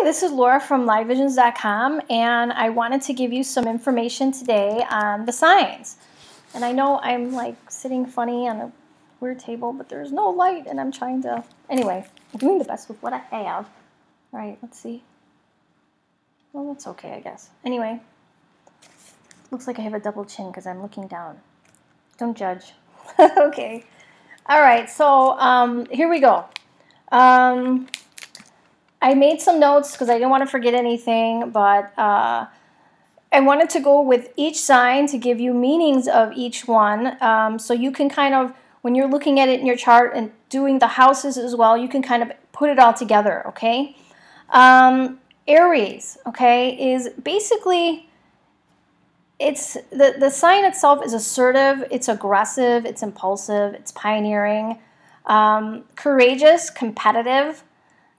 Hi, this is Laura from LiveVisions.com, and I wanted to give you some information today on the signs. And I know I'm like sitting funny on a weird table, but there's no light, and I'm trying to... Anyway, I'm doing the best with what I have. All right, let's see. Well, that's okay, I guess. Anyway, looks like I have a double chin because I'm looking down. Don't judge. Okay. All right, so here we go. I made some notes because I didn't want to forget anything, but I wanted to go with each sign to give you meanings of each one. So you can kind of, when you're looking at it in your chart and doing the houses as well, you can kind of put it all together, okay? Aries, okay, is basically, it's the sign itself is assertive, it's aggressive, it's impulsive, it's pioneering, courageous, competitive.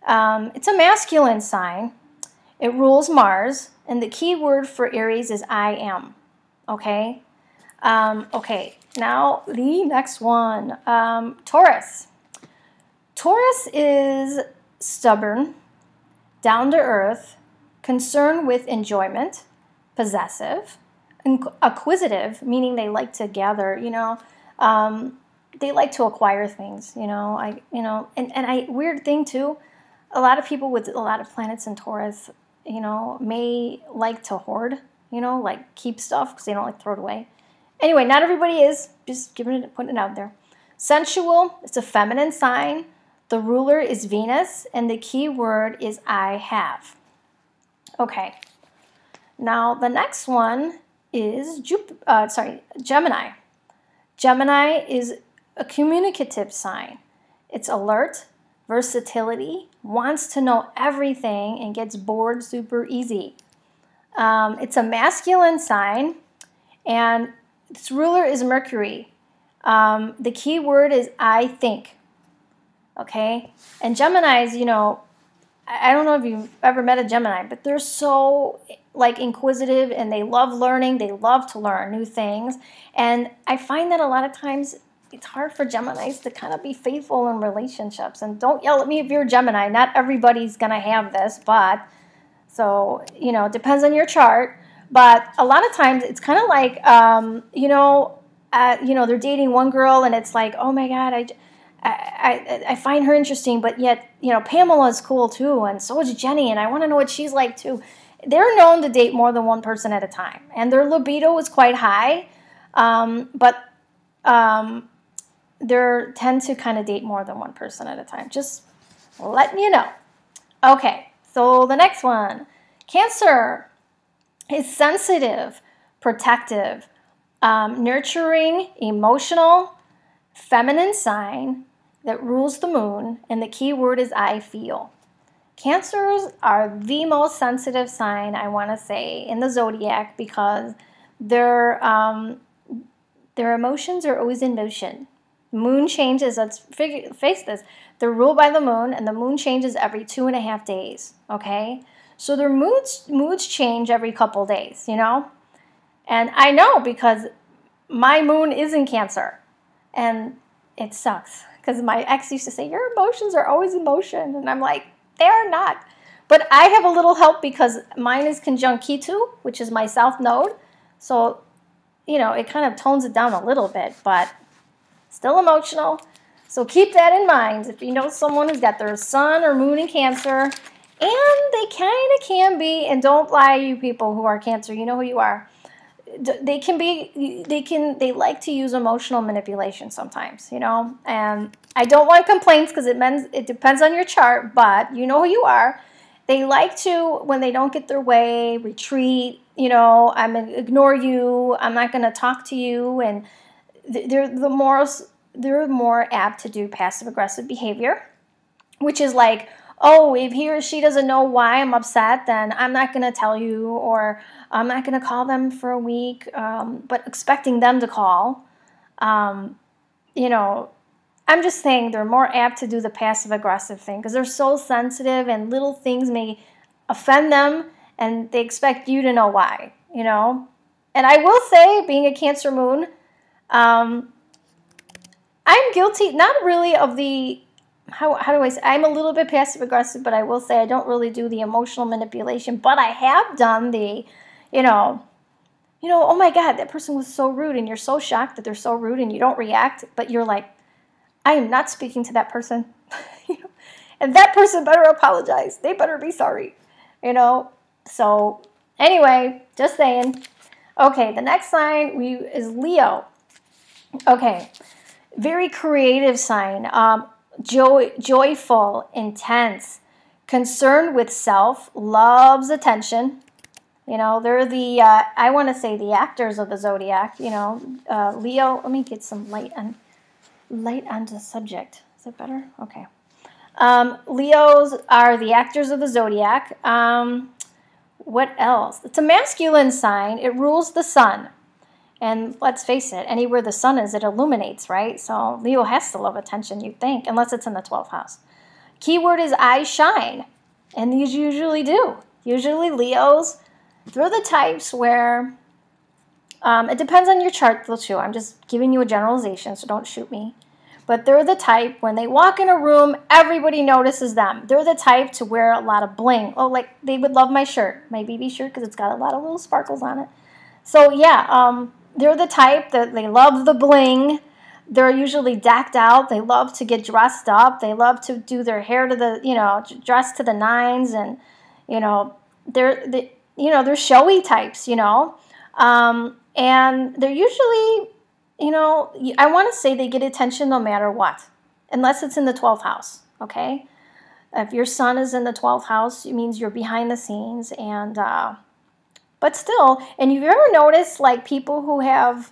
It's a masculine sign. It rules Mars, and the key word for Aries is I am. Okay? Okay, now the next one. Taurus. Taurus is stubborn, down to earth, concerned with enjoyment, possessive, acquisitive, meaning they like to gather, you know, they like to acquire things, you know, weird thing too, a lot of people with a lot of planets in Taurus, you know, may like to hoard, you know, like keep stuff because they don't like to throw it away. Anyway, not everybody is, just putting it out there. Sensual, it's a feminine sign. The ruler is Venus, and the key word is I have. Okay, now the next one is Gemini. Gemini is a communicative sign. It's alert, versatility, wants to know everything, and gets bored super easy. It's a masculine sign, and its ruler is Mercury. The key word is I think. Okay? And Geminis, you know, I don't know if you've ever met a Gemini, but they're so like inquisitive, and they love learning. They love to learn new things. And I find that a lot of times it's hard for Geminis to kind of be faithful in relationships. And don't yell at me if you're a Gemini. Not everybody's going to have this, but so, you know, it depends on your chart. But a lot of times it's kind of like, you know, they're dating one girl, and it's like, oh my God, I find her interesting, but yet, you know, Pamela is cool too, and so is Jenny, and I want to know what she's like too. They're known to date more than one person at a time, and their libido is quite high, but they tend to kind of date more than one person at a time. Just letting you know. Okay, so the next one. Cancer is sensitive, protective, nurturing, emotional, feminine sign that rules the moon, and the key word is I feel. Cancers are the most sensitive sign, I want to say, in the zodiac because their emotions are always in motion. Moon changes, let's face this, they're ruled by the moon, and the moon changes every 2.5 days, okay? So their moods change every couple days, you know? And I know because my moon is in Cancer, and it sucks because my ex used to say, your emotions are always in motion, and I'm like, they're not. But I have a little help because mine is conjunct Ketu, which is my south node, so, you know, it kind of tones it down a little bit, but still emotional. So keep that in mind. If you know someone who's got their sun or moon in Cancer, and they kind of can be, and don't lie, you people who are Cancer, you know who you are. They like to use emotional manipulation sometimes, you know. And I don't want complaints because it depends on your chart, but you know who you are. They like to, when they don't get their way, retreat, you know, I'm going to ignore you, I'm not going to talk to you, and they're more apt to do passive-aggressive behavior, which is like, oh, if he or she doesn't know why I'm upset, then I'm not going to tell you, or I'm not going to call them for a week, but expecting them to call. You know, I'm just saying they're more apt to do the passive-aggressive thing because they're so sensitive, and little things may offend them, and they expect you to know why, you know. And I will say, being a Cancer moon, I'm guilty, not really of the how do I say? I'm a little bit passive aggressive, but I will say I don't really do the emotional manipulation, but I have done the, oh my God, that person was so rude, and you're so shocked that they're so rude and you don't react, but you're like, I am not speaking to that person. And that person better apologize. They better be sorry. So anyway, just saying. Okay, the next sign is Leo. Okay, very creative sign. Joyful, intense, concerned with self, loves attention. They're the, I want to say the actors of the zodiac. Leo, let me get some light on the subject. Is it better? Okay. Leos are the actors of the zodiac. What else? It's a masculine sign. It rules the sun. And let's face it, anywhere the sun is, it illuminates, right? So Leo has to love attention, you'd think, unless it's in the 12th house. Keyword is eyes shine. And these usually do. Usually Leos, they're the types where, it depends on your chart, though, too. I'm just giving you a generalization, so don't shoot me. But they're the type, when they walk in a room, everybody notices them. They're the type to wear a lot of bling. Oh, like they would love my shirt, my BB shirt, because it's got a lot of little sparkles on it. So, yeah, they're the type that they love the bling. They're usually decked out. They love to get dressed up. They love to do their hair to the, dress to the nines. And, they're showy types, and they're usually, I want to say they get attention no matter what, unless it's in the 12th house, okay? If your sun is in the 12th house, it means you're behind the scenes, and, but still, and you've ever noticed, like, people who have,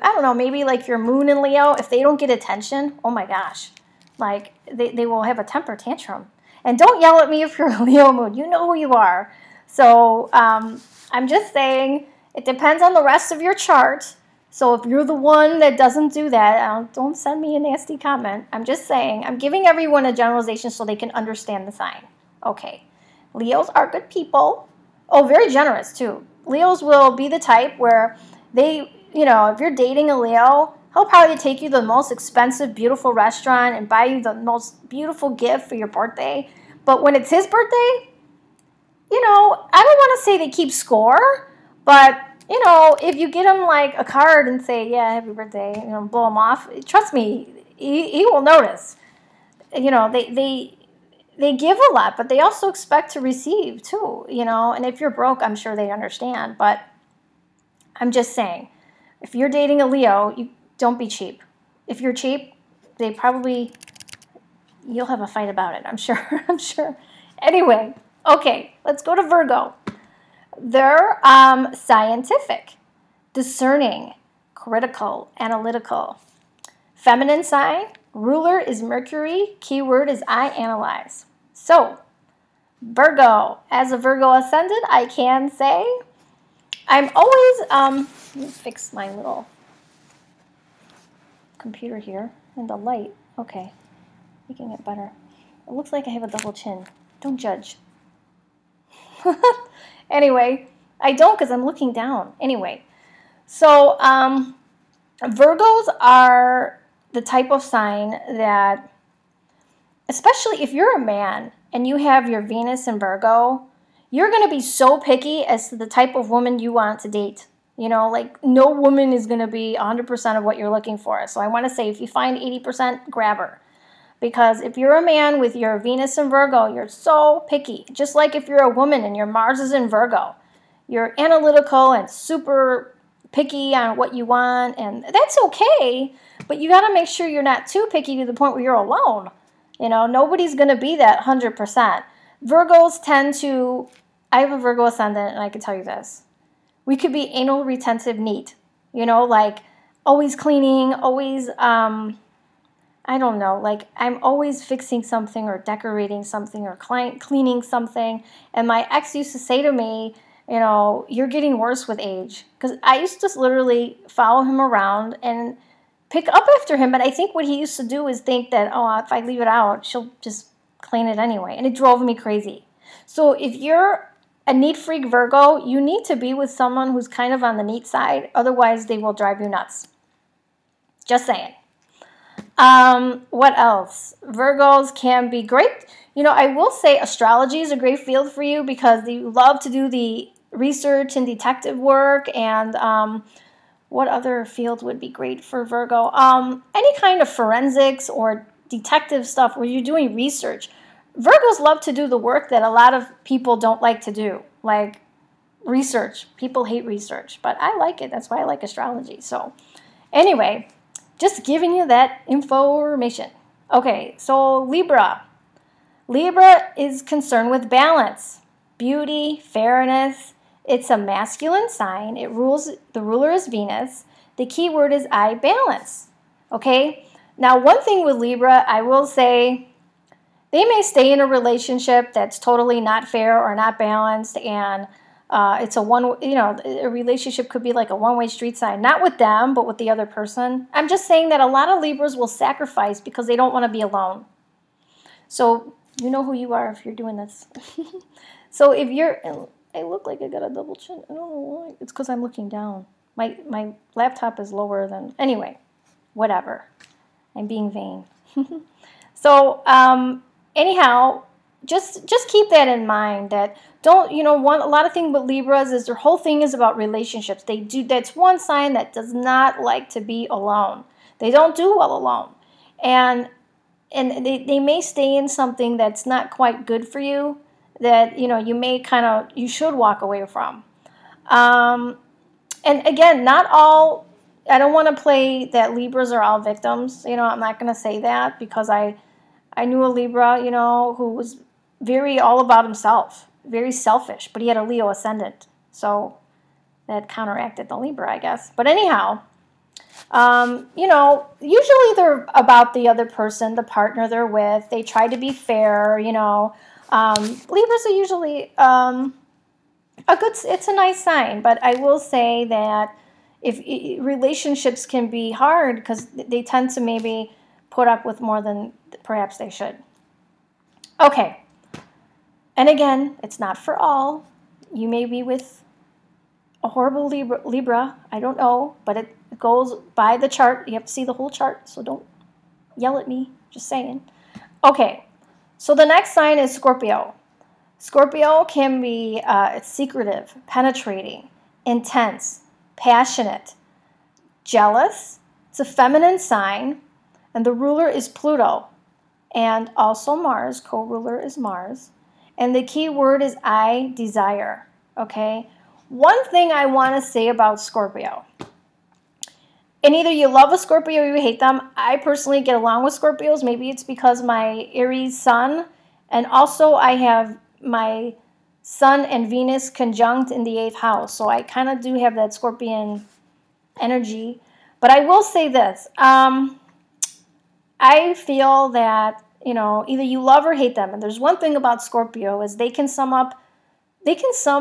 I don't know, maybe like your moon in Leo, if they don't get attention, oh my gosh, like, they will have a temper tantrum. And don't yell at me if you're a Leo moon. You know who you are. So, I'm just saying, it depends on the rest of your chart. So if you're the one that doesn't do that, don't send me a nasty comment. I'm just saying, I'm giving everyone a generalization so they can understand the sign. Okay. Leos are good people. Oh, very generous too. Leos will be the type where they, if you're dating a Leo, he'll probably take you to the most expensive, beautiful restaurant and buy you the most beautiful gift for your birthday. But when it's his birthday, I don't want to say they keep score, but if you get him like a card and say, yeah, happy birthday, blow him off, trust me, he will notice. They give a lot, but they also expect to receive too, and if you're broke, I'm sure they understand. But I'm just saying, if you're dating a Leo, you don't be cheap. If you're cheap, you'll have a fight about it, I'm sure. I'm sure. Anyway, okay, let's go to Virgo. They're scientific, discerning, critical, analytical. Feminine sign, ruler is Mercury, keyword is I analyze. So, Virgo, as a Virgo Ascendant, I can say I'm always, let me fix my little computer here and the light. Okay, making it better. It looks like I have a double chin. Don't judge. Anyway, I don't because I'm looking down. Anyway, so Virgos are the type of sign that, especially if you're a man and you have your Venus in Virgo, you're going to be so picky as to the type of woman you want to date. Like no woman is going to be 100% of what you're looking for. So I want to say if you find 80%, grab her. Because if you're a man with your Venus in Virgo, you're so picky. Just like if you're a woman and your Mars is in Virgo. You're analytical and super picky on what you want. And that's okay. But you got to make sure you're not too picky to the point where you're alone. Nobody's going to be that 100%. Virgos tend to, I have a Virgo Ascendant and I can tell you this. We could be anal retentive neat. Like always cleaning, always, I don't know, like I'm always fixing something or decorating something or cleaning something. And my ex used to say to me, you're getting worse with age. Because I used to literally follow him around and pick up after him. But I think what he used to do is think that, oh, if I leave it out, she'll just clean it anyway. And it drove me crazy. So if you're a neat freak Virgo, you need to be with someone who's kind of on the neat side. Otherwise, they will drive you nuts. Just saying. What else? Virgos can be great. You know, I will say astrology is a great field for you because you love to do the research and detective work. And what other field would be great for Virgo? Any kind of forensics or detective stuff where you're doing research. Virgos love to do the work that a lot of people don't like to do, like research. People hate research, but I like it. That's why I like astrology. So anyway, just giving you that information. Okay, so Libra. Libra is concerned with balance, beauty, fairness. It's a masculine sign. The ruler is Venus. The key word is I, balance. Okay? Now, one thing with Libra, I will say, they may stay in a relationship that's totally not fair or not balanced, and it's a relationship could be like a one-way street sign, not with them, but with the other person. I'm just saying that a lot of Libras will sacrifice because they don't want to be alone. So you know who you are if you're doing this. So if you're, I look like I got a double chin. I don't know why. It's because I'm looking down. My laptop is lower than, anyway, whatever. I'm being vain. So anyhow, just keep that in mind. That a lot of things with Libras is their whole thing is about relationships. That's one sign that does not like to be alone. They don't do well alone, and they may stay in something that's not quite good for you. That you should walk away from. And again, not all. I don't want to play that Libras are all victims. I'm not going to say that because I knew a Libra, who was very all about himself, very selfish, but he had a Leo ascendant. So that counteracted the Libra, I guess. But anyhow, usually they're about the other person, the partner they're with. They try to be fair, Libras are usually it's a nice sign, but I will say that relationships can be hard because they tend to maybe put up with more than perhaps they should. Okay. And again, it's not for all. You may be with a horrible Libra. I don't know, but it goes by the chart. You have to see the whole chart, so don't yell at me. Just saying. Okay. So the next sign is Scorpio. Scorpio can be it's secretive, penetrating, intense, passionate, jealous. It's a feminine sign, and the ruler is Pluto, and also Mars. Co-ruler is Mars, and the key word is I, desire. Okay? One thing I want to say about Scorpio, and either you love a Scorpio or you hate them. I personally get along with Scorpios. Maybe it's because my Aries sun, and also I have my Sun and Venus conjunct in the 8th house. So I kind of do have that Scorpion energy. But I will say this. I feel that, either you love or hate them. And there's one thing about Scorpio is they can sum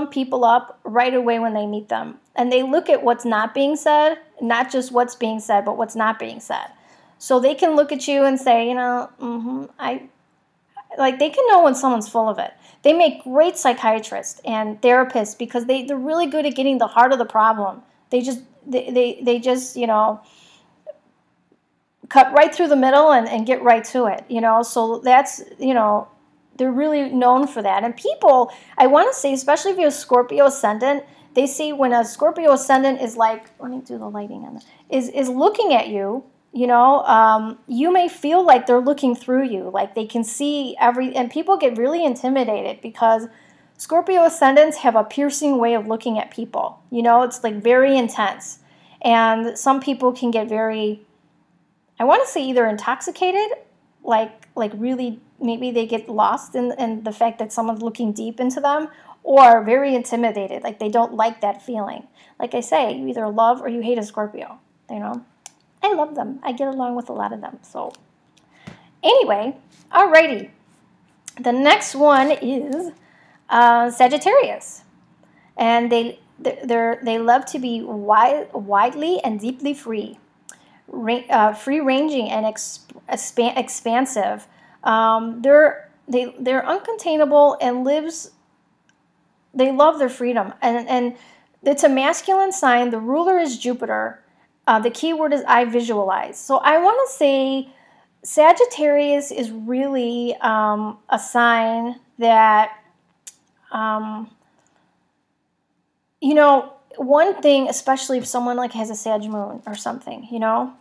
people up right away when they meet them. And they look at what's not being said, not just what's being said, but what's not being said. So they can look at you and say, they can know when someone's full of it. They make great psychiatrists and therapists because they're really good at getting the heart of the problem. They just cut right through the middle and get right to it, So that's, they're really known for that. And people, I want to say, especially if you're a Scorpio Ascendant, they see when a Scorpio Ascendant is like, let me do the lighting on this, is looking at you, you may feel like they're looking through you, like they can see and people get really intimidated because Scorpio Ascendants have a piercing way of looking at people. It's like very intense. And some people can get very, I want to say either intoxicated, like really, maybe they get lost in the fact that someone's looking deep into them, or very intimidated, like they don't like that feeling. Like I say, you either love or you hate a Scorpio, I love them. I get along with a lot of them. So anyway, alrighty. The next one is Sagittarius. And they love to be widely and deeply free. Free-ranging and expansive. They're uncontainable and they love their freedom. And it's a masculine sign. The ruler is Jupiter. The key word is I visualize. So I want to say Sagittarius is really a sign that, you know, one thing, especially if someone like has a Sag moon or something, you know,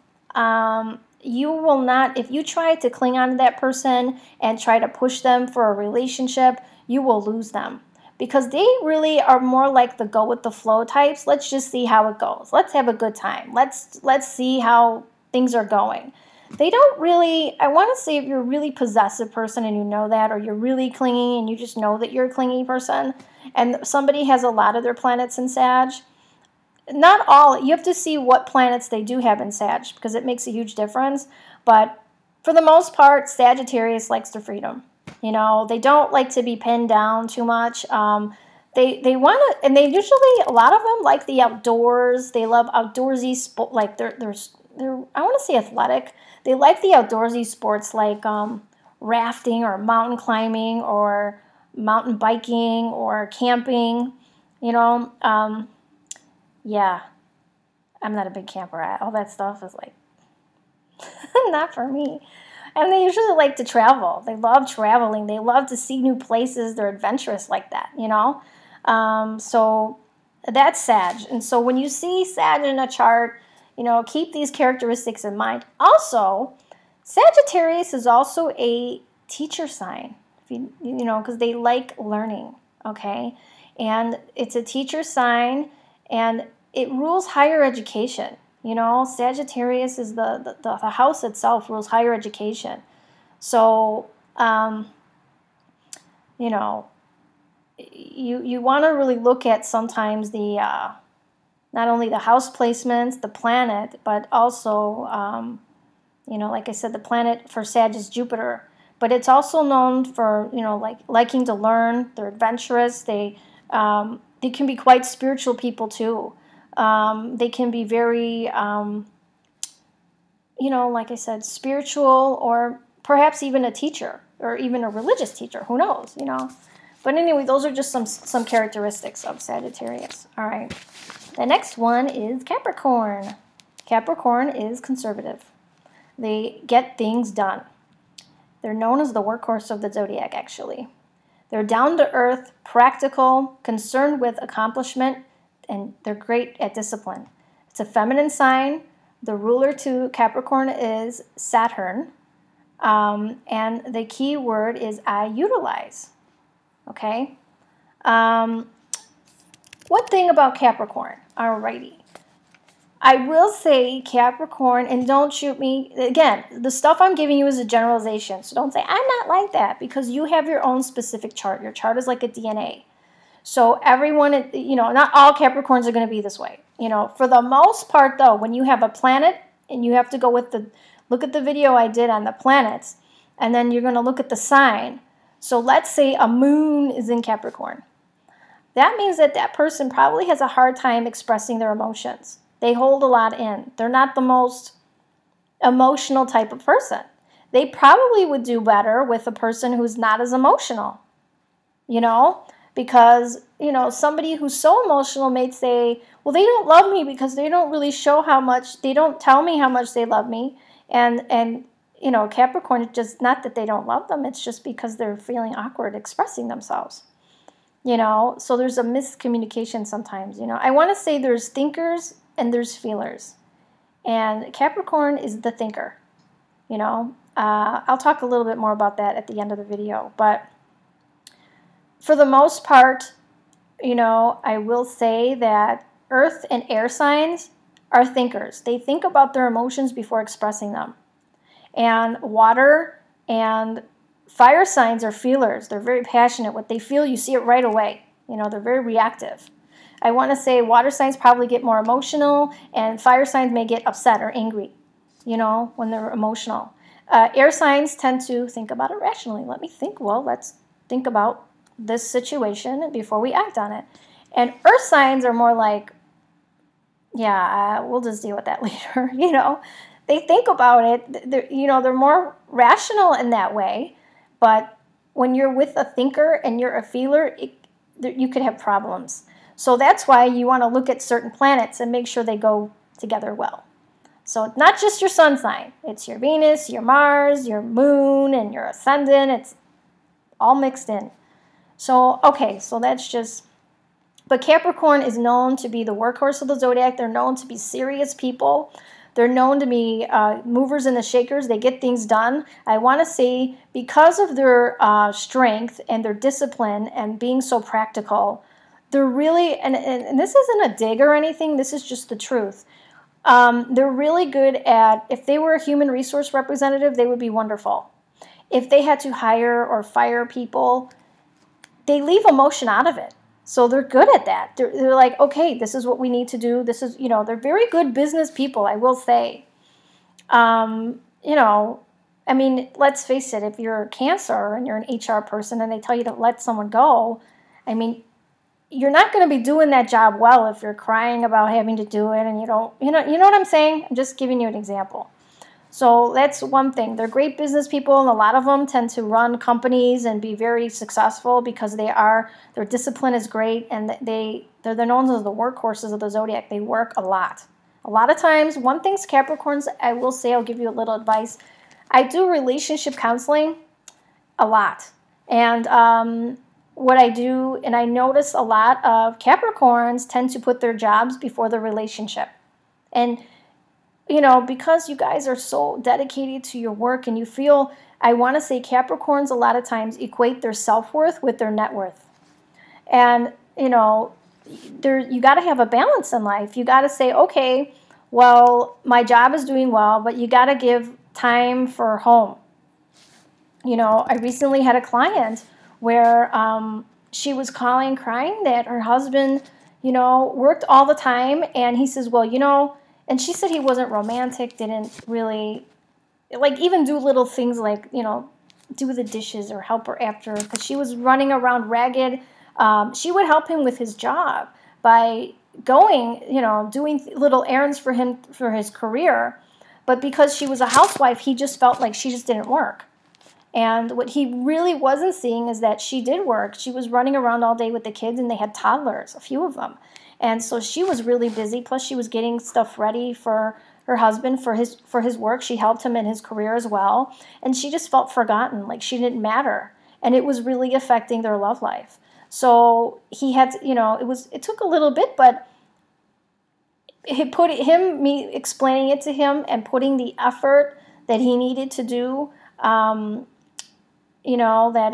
you will not, if you try to cling on to that person and try to push them for a relationship, you will lose them. Because they really are more like the go with the flow types. Let's just see how it goes. Let's have a good time. Let's see how things are going. They don't really, I want to say if you're a really possessive person and you know that, or you're really clingy and you just know that you're a clingy person, and somebody has a lot of their planets in Sag, not all, you have to see what planets they do have in Sag, because it makes a huge difference. But for the most part, Sagittarius likes their freedom. You know, they don't like to be pinned down too much. They want to, and they usually, a lot of them like the outdoors. They love outdoorsy sport, like they're I want to say athletic. They like the outdoorsy sports like rafting or mountain climbing or mountain biking or camping. You know, yeah, I'm not a big camper. All that stuff is like not for me. And they usually like to travel. They love traveling. They love to see new places. They're adventurous like that, you know. So that's Sag. And so when you see Sag in a chart, you know, keep these characteristics in mind. Also, Sagittarius is also a teacher sign, if you know, because they like learning, okay? And it's a teacher sign, and it rules higher education. You know, Sagittarius is the house itself rules higher education. So, you know, you want to really look at sometimes the, not only the house placements, the planet, but also, you know, like I said, the planet for Sag is Jupiter. But it's also known for, you know, like liking to learn. They're adventurous. They can be quite spiritual people too. They can be very, you know, like I said, spiritual, or perhaps even a teacher, or even a religious teacher. Who knows, you know? But anyway, those are just some characteristics of Sagittarius. All right. The next one is Capricorn. Capricorn is conservative. They get things done. They're known as the workhorse of the zodiac, actually. They're down to earth, practical, concerned with accomplishment, and they're great at discipline. It's a feminine sign. The ruler to Capricorn is Saturn. And the key word is I utilize. Okay? One thing about Capricorn. Alrighty. I will say Capricorn, and don't shoot me. Again, the stuff I'm giving you is a generalization. So don't say, I'm not like that, because you have your own specific chart. Your chart is like a DNA. So everyone, you know, not all Capricorns are going to be this way. You know, for the most part, though, when you have a planet, and you have to go with look at the video I did on the planets, and then you're going to look at the sign. So let's say a moon is in Capricorn. That means that that person probably has a hard time expressing their emotions. They hold a lot in. They're not the most emotional type of person. They probably would do better with a person who's not as emotional, you know, because, you know, somebody who's so emotional may say, well, they don't love me because they don't really show how much, they don't tell me how much they love me. And you know, Capricorn, it's just not that they don't love them. It's just because they're feeling awkward expressing themselves, you know. So there's a miscommunication sometimes, you know. I want to say there's thinkers and there's feelers. And Capricorn is the thinker, you know. I'll talk a little bit more about that at the end of the video. But for the most part, you know, I will say that earth and air signs are thinkers. They think about their emotions before expressing them. And water and fire signs are feelers. They're very passionate. What they feel, you see it right away. You know, they're very reactive. I want to say water signs probably get more emotional, and fire signs may get upset or angry, you know, when they're emotional. Air signs tend to think about it rationally. Let me think. Well, let's think about this situation before we act on it. And earth signs are more like, yeah, we'll just deal with that later, you know. They think about it, you know, they're more rational in that way. But when you're with a thinker and you're a feeler, you could have problems. So that's why you want to look at certain planets and make sure they go together well. So not just your sun sign. It's your Venus, your Mars, your moon, and your ascendant. It's all mixed in. So, okay, so that's just... But Capricorn is known to be the workhorse of the zodiac. They're known to be serious people. They're known to be movers and the shakers. They get things done. I want to say because of their strength and their discipline and being so practical, they're really, and this isn't a dig or anything, this is just the truth. They're really good at, if they were a human resource representative, they would be wonderful. If they had to hire or fire people, they leave emotion out of it. So they're good at that. They're like, okay, this is what we need to do. This is, they're very good business people, I will say. I mean, let's face it, if you're a Cancer and you're an HR person and they tell you to let someone go, I mean, you're not going to be doing that job well if you're crying about having to do it and you don't, you know what I'm saying? I'm just giving you an example. So that's one thing. They're great business people, and a lot of them tend to run companies and be very successful because their discipline is great, and they're known as the workhorses of the zodiac. They work a lot. A lot of times, one thing Capricorns, I will say, I'll give you a little advice. I do relationship counseling a lot. And what I do, and I notice a lot of Capricorns tend to put their jobs before their relationship. And because you guys are so dedicated to your work and you feel, I want to say Capricorns a lot of times equate their self-worth with their net worth. And, you got to have a balance in life. You got to say, okay, well, my job is doing well, but you got to give time for home. I recently had a client where she was calling, crying that her husband, worked all the time. And he says, well, and she said he wasn't romantic, didn't really, even do little things like, do the dishes or help her after, because she was running around ragged. She would help him with his job by going, doing little errands for him for his career. But because she was a housewife, he just felt like she just didn't work. And what he really wasn't seeing is that she did work. She was running around all day with the kids, and they had toddlers, a few of them. And so she was really busy, plus she was getting stuff ready for her husband for his work. She helped him in his career as well. And she just felt forgotten, like she didn't matter. And it was really affecting their love life. So he had, it took a little bit, but me explaining it to him and putting the effort that he needed to do, that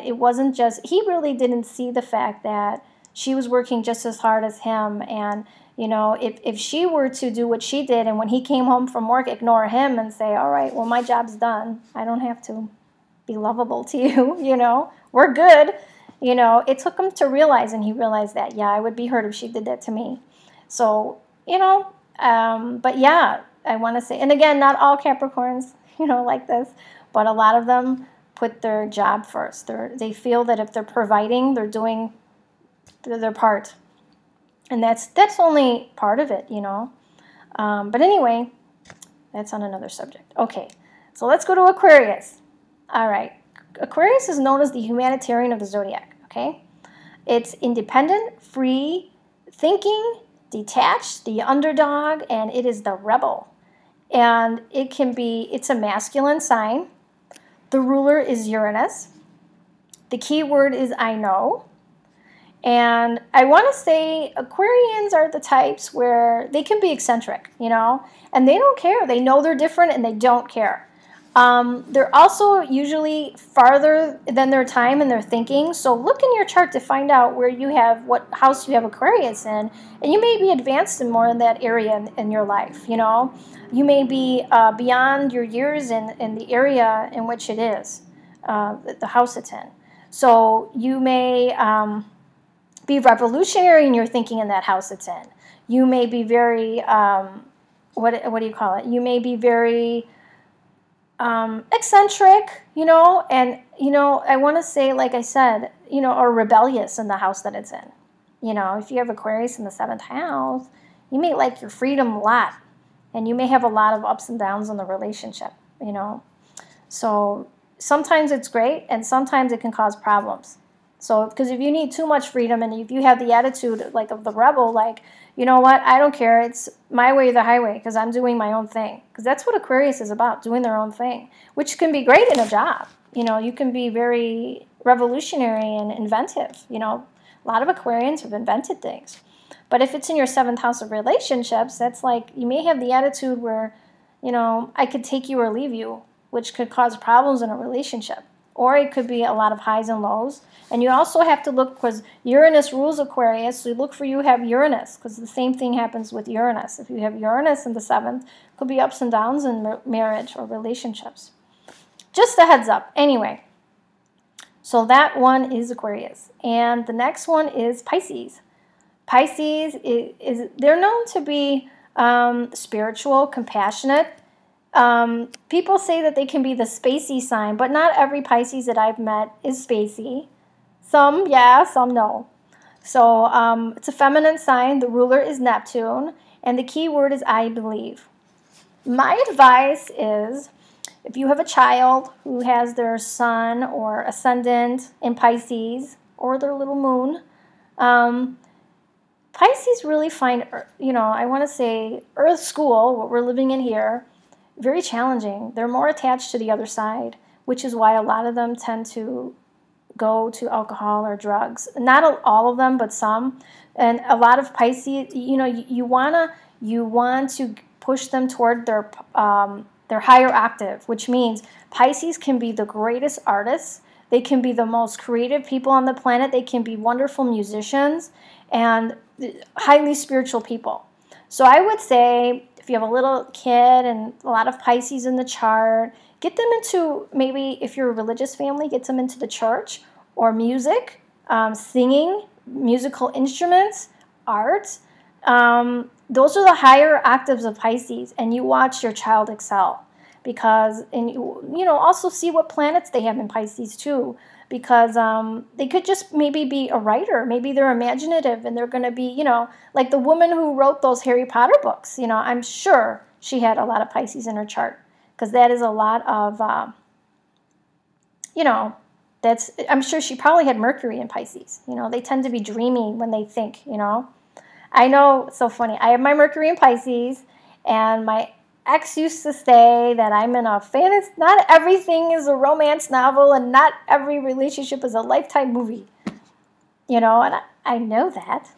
it wasn't just, he really didn't see the fact that she was working just as hard as him. And, if she were to do what she did and when he came home from work, ignore him and say, all right, well, my job's done. I don't have to be lovable to you, we're good. It took him to realize, and he realized that, yeah, I would be hurt if she did that to me. So, but yeah, I want to say, and again, not all Capricorns, like this, but a lot of them put their job first. They feel that if they're providing, they're doing their part, and that's only part of it, but anyway, that's on another subject. Okay, so let's go to Aquarius. All right, Aquarius is known as the humanitarian of the zodiac. Okay, it's independent, free thinking, detached, the underdog, and it is the rebel. And it's a masculine sign. The ruler is Uranus. The key word is I know. And I want to say Aquarians are the types where they can be eccentric, and they don't care. They know they're different and they don't care. They're also usually farther than their time in their thinking. So look in your chart to find out what house you have Aquarius in, and you may be advanced in more in that area in your life, You may be beyond your years in the area in which it is, the house it's in. So you may be revolutionary in your thinking in that house it's in. You may be very, what do you call it? You may be very eccentric, and, I want to say, like I said, or rebellious in the house that it's in. If you have Aquarius in the 7th house, you may like your freedom a lot, and you may have a lot of ups and downs in the relationship, So sometimes it's great, and sometimes it can cause problems, So, because if you need too much freedom and if you have the attitude like of the rebel, like, you know what, I don't care, it's my way or the highway because I'm doing my own thing. Because that's what Aquarius is about, doing their own thing, which can be great in a job. You know, you can be very revolutionary and inventive. You know, a lot of Aquarians have invented things. But if it's in your 7th house of relationships, that's like, you may have the attitude where, you know, I could take you or leave you, which could cause problems in a relationship. Or it could be a lot of highs and lows. And you also have to look, because Uranus rules Aquarius, so you look for you have Uranus, because the same thing happens with Uranus. If you have Uranus in the 7th, it could be ups and downs in marriage or relationships. Just a heads up. Anyway, so that one is Aquarius. And the next one is Pisces. Pisces they're known to be spiritual, compassionate. People say that they can be the spacey sign, but not every Pisces that I've met is spacey. Some, yeah, some no. So it's a feminine sign. The ruler is Neptune, and the key word is I believe. My advice is, if you have a child who has their sun or ascendant in Pisces, or their little moon, Pisces really find, you know, I want to say Earth school, what we're living in here, very challenging. They're more attached to the other side, which is why a lot of them tend to go to alcohol or drugs. Not all of them, but some. And a lot of Pisces, you know, you want to push them toward their higher octave, which means Pisces can be the greatest artists. They can be the most creative people on the planet. They can be wonderful musicians and highly spiritual people. So I would say, if you have a little kid and a lot of Pisces in the chart, get them into, maybe if you're a religious family, get them into the church or music, singing, musical instruments, art. Those are the higher octaves of Pisces, and you watch your child excel. Because, and you know, also see what planets they have in Pisces too. Because they could just maybe be a writer. Maybe they're imaginative and they're going to be, you know, like the woman who wrote those Harry Potter books. You know, I'm sure she had a lot of Pisces in her chart. Because that is a lot of, you know, I'm sure she probably had Mercury in Pisces. You know, they tend to be dreamy when they think, you know. I know, it's so funny. I have my Mercury in Pisces, and my ex used to say that I'm in a fantasy. Not everything is a romance novel, and not every relationship is a Lifetime movie. You know, and I know that.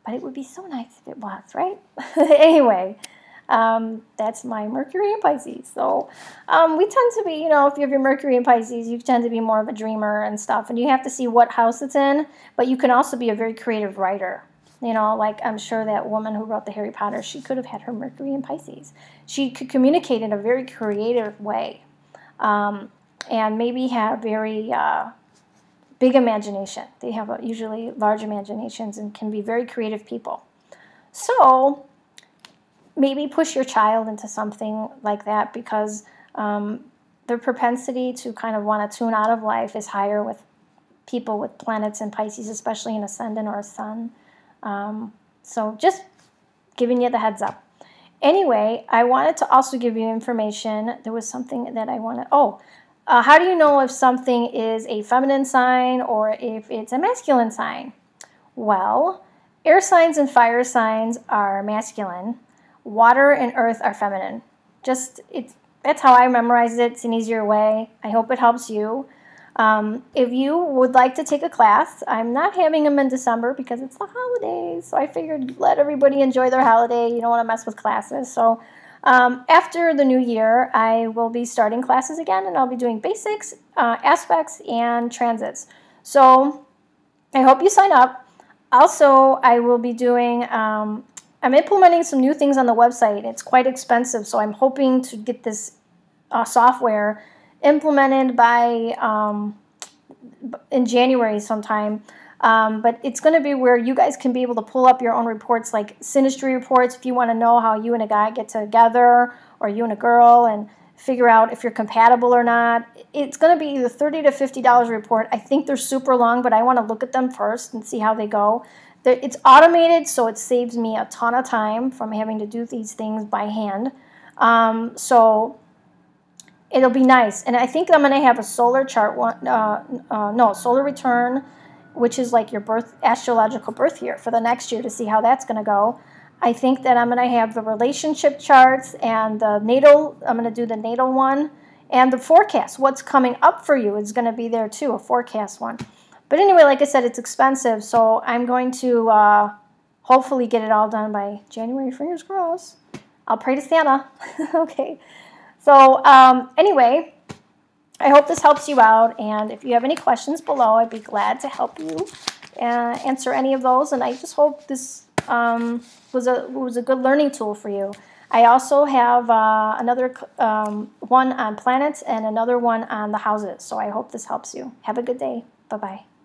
But it would be so nice if it was, right? Anyway, that's my Mercury in Pisces. So we tend to be, you know, if you have your Mercury in Pisces, you tend to be more of a dreamer and stuff. And you have to see what house it's in. But you can also be a very creative writer. You know, like I'm sure that woman who wrote the Harry Potter, she could have had her Mercury in Pisces. She could communicate in a very creative way. And maybe have very big imagination. They have usually large imaginations and can be very creative people. So maybe push your child into something like that, because their propensity to kind of want to tune out of life is higher with people with planets in Pisces, especially an ascendant or a sun. So just giving you the heads up. Anyway, I wanted to also give you information. There was something that I wanted. How do you know if something is a feminine sign or if it's a masculine sign? Well, air signs and fire signs are masculine. Water and earth are feminine. That's how I memorized it. It's an easier way. I hope it helps you. If you would like to take a class, I'm not having them in December because it's the holidays. So I figured let everybody enjoy their holiday. You don't want to mess with classes. So after the new year, I will be starting classes again, and I'll be doing basics, aspects, and transits. So I hope you sign up. Also, I will be doing, I'm implementing some new things on the website. It's quite expensive, so I'm hoping to get this software implemented by in January sometime. But it's going to be where you guys can be able to pull up your own reports, like synastry reports, if you want to know how you and a guy get together, or you and a girl, and figure out if you're compatible or not. It's going to be either $30 to $50 report. I think they're super long, but I want to look at them first and see how they go. It's automated, so it saves me a ton of time from having to do these things by hand. So it'll be nice. And I think I'm going to have a solar chart one, no, solar return, which is like your astrological birth year for the next year, to see how that's going to go. I think that I'm going to have the relationship charts and the natal. I'm going to do the natal one and the forecast. What's coming up for you is going to be there too, a forecast one. But anyway, like I said, it's expensive, so I'm going to hopefully get it all done by January. Fingers crossed. I'll pray to Santa. Okay. So anyway, I hope this helps you out. And if you have any questions below, I'd be glad to help you answer any of those. And I just hope this was a good learning tool for you. I also have another one on planets and another one on the houses. So I hope this helps you. Have a good day. Bye-bye.